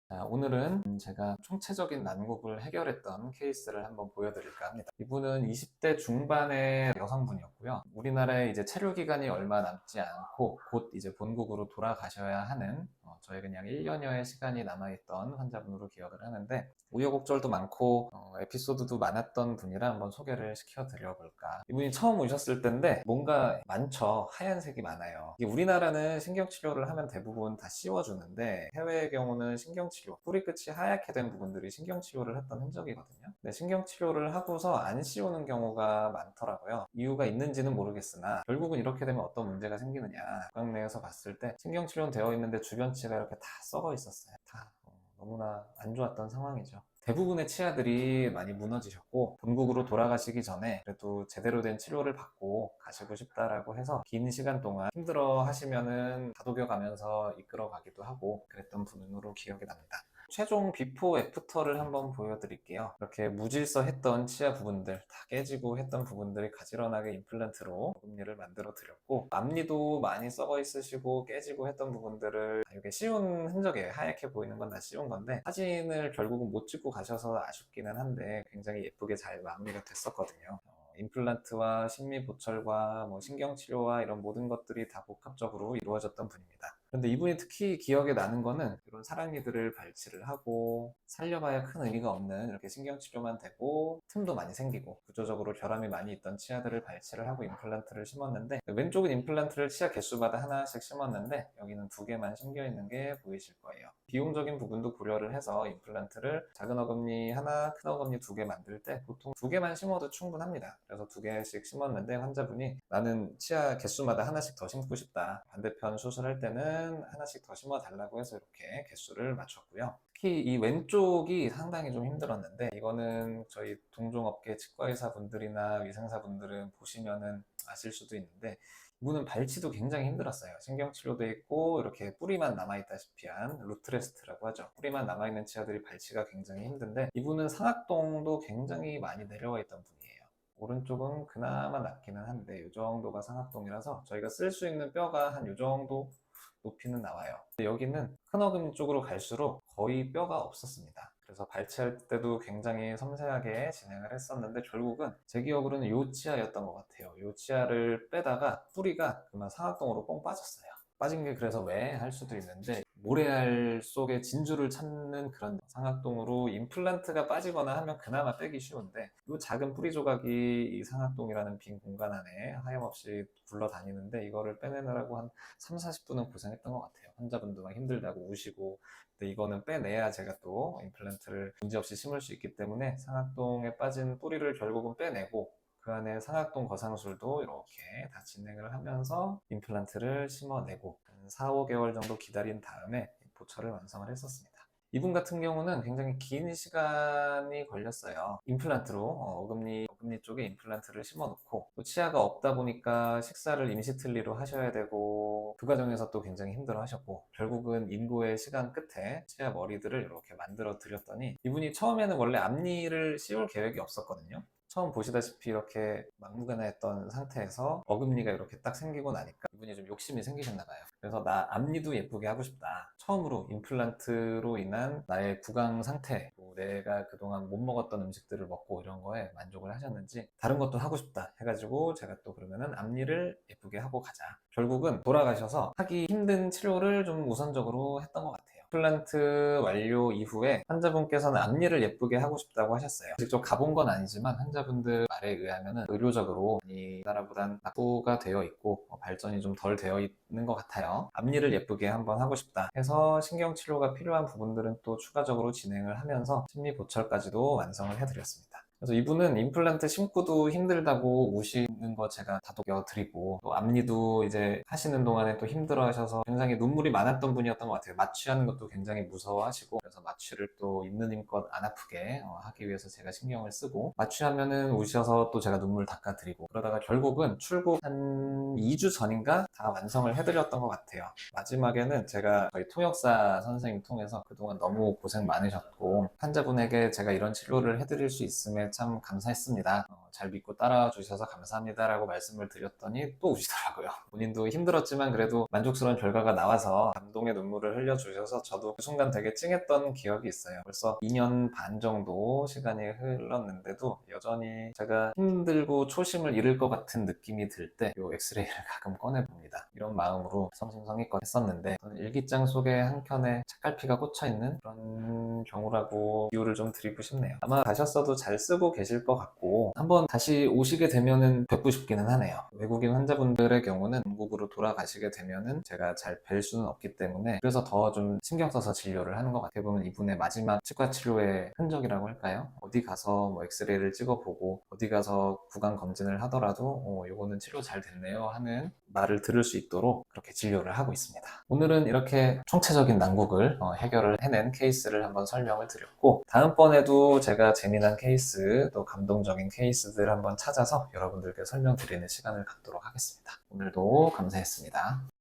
자, 오늘은 제가 총체적인 난국을 해결했던 케이스를 한번 보여드릴까 합니다. 이분은 20대 중반의 여성분이었고요. 우리나라에 이제 체류 기간이 얼마 남지 않고 곧 이제 본국으로 돌아가셔야 하는 저희 그냥 1년여의 시간이 남아있던 환자분으로 기억을 하는데 우여곡절도 많고 에피소드도 많았던 분이라 한번 소개를 시켜드려 볼까. 이분이 처음 오셨을 때인데 뭔가 많죠. 하얀색이 많아요. 이게 우리나라는 신경치료를 하면 대부분 다 씌워주는데 해외의 경우는 신경치료, 뿌리 끝이 하얗게 된 부분들이 신경치료를 했던 흔적이거든요. 근데 신경치료를 하고서 안 씌우는 경우가 많더라고요. 이유가 있는지는 모르겠으나 결국은 이렇게 되면 어떤 문제가 생기느냐. 구강 내에서 봤을 때 신경치료는 되어 있는데 주변 치가 이렇게 다 썩어 있었어요. 다 너무나 안 좋았던 상황이죠. 대부분의 치아들이 많이 무너지셨고 본국으로 돌아가시기 전에 그래도 제대로 된 치료를 받고 가시고 싶다라고 해서 긴 시간 동안 힘들어 하시면은 다독여 가면서 이끌어 가기도 하고 그랬던 분으로 기억이 납니다. 최종 비포 애프터를 한번 보여드릴게요. 이렇게 무질서 했던 치아 부분들 다 깨지고 했던 부분들이 가지런하게 임플란트로 어금니를 만들어 드렸고 앞니도 많이 썩어 있으시고 깨지고 했던 부분들을 이게 씌운 흔적이에요. 하얗게 보이는 건 다 씌운 건데 사진을 결국은 못 찍고 가셔서 아쉽기는 한데 굉장히 예쁘게 잘 마무리가 됐었거든요. 임플란트와 심미보철과 신경치료와 이런 모든 것들이 다 복합적으로 이루어졌던 분입니다. 그런데 이분이 특히 기억에 나는 거는 이런 사랑니들을 발치를 하고 살려봐야 큰 의미가 없는 이렇게 신경치료만 되고 틈도 많이 생기고 구조적으로 결함이 많이 있던 치아들을 발치를 하고 임플란트를 심었는데 왼쪽은 임플란트를 치아 개수마다 하나씩 심었는데 여기는 2개만 심겨 있는 게 보이실 거예요. 비용적인 부분도 고려를 해서 임플란트를 작은 어금니 하나, 큰 어금니 2개 만들 때 보통 2개만 심어도 충분합니다. 그래서 2개씩 심었는데 환자분이 나는 치아 개수마다 하나씩 더 심고 싶다. 반대편 수술할 때는 하나씩 더 심어 달라고 해서 이렇게 개수를 맞췄고요. 특히 이 왼쪽이 상당히 좀 힘들었는데 이거는 저희 동종업계 치과의사분들이나 위생사분들은 보시면은 아실 수도 있는데 이분은 발치도 굉장히 힘들었어요. 신경치료도 있고 이렇게 뿌리만 남아있다시피 한 루트레스트라고 하죠. 뿌리만 남아있는 치아들이 발치가 굉장히 힘든데 이분은 상악동도 굉장히 많이 내려와 있던 분이에요. 오른쪽은 그나마 낫기는 한데 이 정도가 상악동이라서 저희가 쓸 수 있는 뼈가 한 이 정도 높이는 나와요. 근데 여기는 큰 어금니 쪽으로 갈수록 거의 뼈가 없었습니다. 그래서 발치할 때도 굉장히 섬세하게 진행을 했었는데 결국은 제 기억으로는 요 치아였던 것 같아요. 요 치아를 빼다가 뿌리가 그만 상악동으로 뽕 빠졌어요. 빠진 게 그래서 왜 할 수도 있는데 모래알 속에 진주를 찾는 그런 상악동으로 임플란트가 빠지거나 하면 그나마 빼기 쉬운데 이 작은 뿌리 조각이 이 상악동이라는 빈 공간 안에 하염없이 굴러다니는데 이거를 빼내느라고 한 3, 40분은 고생했던 것 같아요. 환자분도 막 힘들다고 우시고 근데 이거는 빼내야 제가 또 임플란트를 문제없이 심을 수 있기 때문에 상악동에 빠진 뿌리를 결국은 빼내고 그 안에 상악동 거상술도 이렇게 다 진행을 하면서 임플란트를 심어내고 한 4, 5개월 정도 기다린 다음에 보철을 완성을 했었습니다. 이분 같은 경우는 굉장히 긴 시간이 걸렸어요. 임플란트로 어금니 쪽에 임플란트를 심어놓고 또 치아가 없다 보니까 식사를 임시틀니로 하셔야 되고 그 과정에서 또 굉장히 힘들어 하셨고 결국은 인고의 시간 끝에 치아 머리들을 이렇게 만들어 드렸더니 이분이 처음에는 원래 앞니를 씌울 계획이 없었거든요. 처음 보시다시피 이렇게 막무가내했던 상태에서 어금니가 이렇게 딱 생기고 나니까 이분이 좀 욕심이 생기셨나 봐요. 그래서 나 앞니도 예쁘게 하고 싶다. 처음으로 임플란트로 인한 나의 구강 상태, 내가 그동안 못 먹었던 음식들을 먹고 이런 거에 만족을 하셨는지 다른 것도 하고 싶다 해가지고 제가 또 그러면은 앞니를 예쁘게 하고 가자. 결국은 돌아가셔서 하기 힘든 치료를 좀 우선적으로 했던 것 같아요. 임플란트 완료 이후에 환자분께서는 앞니를 예쁘게 하고 싶다고 하셨어요. 직접 가본 건 아니지만 환자분들 말에 의하면 의료적으로 우리나라보단 낙후가 되어 있고 발전이 좀 덜 되어 있는 것 같아요. 앞니를 예쁘게 한번 하고 싶다 해서 신경치료가 필요한 부분들은 또 추가적으로 진행을 하면서 심리보철까지도 완성을 해드렸습니다. 그래서 이분은 임플란트 심고도 힘들다고 우시는 거 제가 다독여 드리고 또 앞니도 이제 하시는 동안에 또 힘들어 하셔서 굉장히 눈물이 많았던 분이었던 것 같아요. 마취하는 것도 굉장히 무서워하시고 그래서 마취를 또 있는 힘껏 안 아프게 하기 위해서 제가 신경을 쓰고 마취하면은 우셔서 또 제가 눈물 닦아 드리고 그러다가 결국은 출국 한 2주 전인가 다 완성을 해드렸던 것 같아요. 마지막에는 제가 저희 통역사 선생님 통해서 그동안 너무 고생 많으셨고 환자분에게 제가 이런 치료를 해드릴 수 있음에 참 감사했습니다. 잘 믿고 따라와 주셔서 감사합니다라고 말씀을 드렸더니 또 우시더라고요. 본인도 힘들었지만 그래도 만족스러운 결과가 나와서 감동의 눈물을 흘려주셔서 저도 그 순간 되게 찡했던 기억이 있어요. 벌써 2년 반 정도 시간이 흘렀는데도 여전히 제가 힘들고 초심을 잃을 것 같은 느낌이 들 때 이 엑스레이를 가끔 꺼내봅니다. 이런 마음으로 성심성의껏 했었는데 저는 일기장 속에 한켠에 책갈피가 꽂혀있는 그런 경우라고 비유를 좀 드리고 싶네요. 아마 가셨어도 잘 쓰고 계실 것 같고 한번 다시 오시게 되면은 뵙고 싶기는 하네요. 외국인 환자분들의 경우는 본국으로 돌아가시게 되면은 제가 잘 뵐 수는 없기 때문에 그래서 더 좀 신경 써서 진료를 하는 것 같아요. 보면 이분의 마지막 치과 치료의 흔적이라고 할까요? 어디 가서 뭐 엑스레이를 찍어보고 어디 가서 구강 검진을 하더라도 요거는 치료 잘 됐네요 하는 말을 들을 수 있도록 그렇게 진료를 하고 있습니다. 오늘은 이렇게 총체적인 난국을 해결을 해낸 케이스를 한번 설명을 드렸고 다음번에도 제가 재미난 케이스 또 감동적인 케이스들 한번 찾아서 여러분들께 설명드리는 시간을 갖도록 하겠습니다. 오늘도 감사했습니다.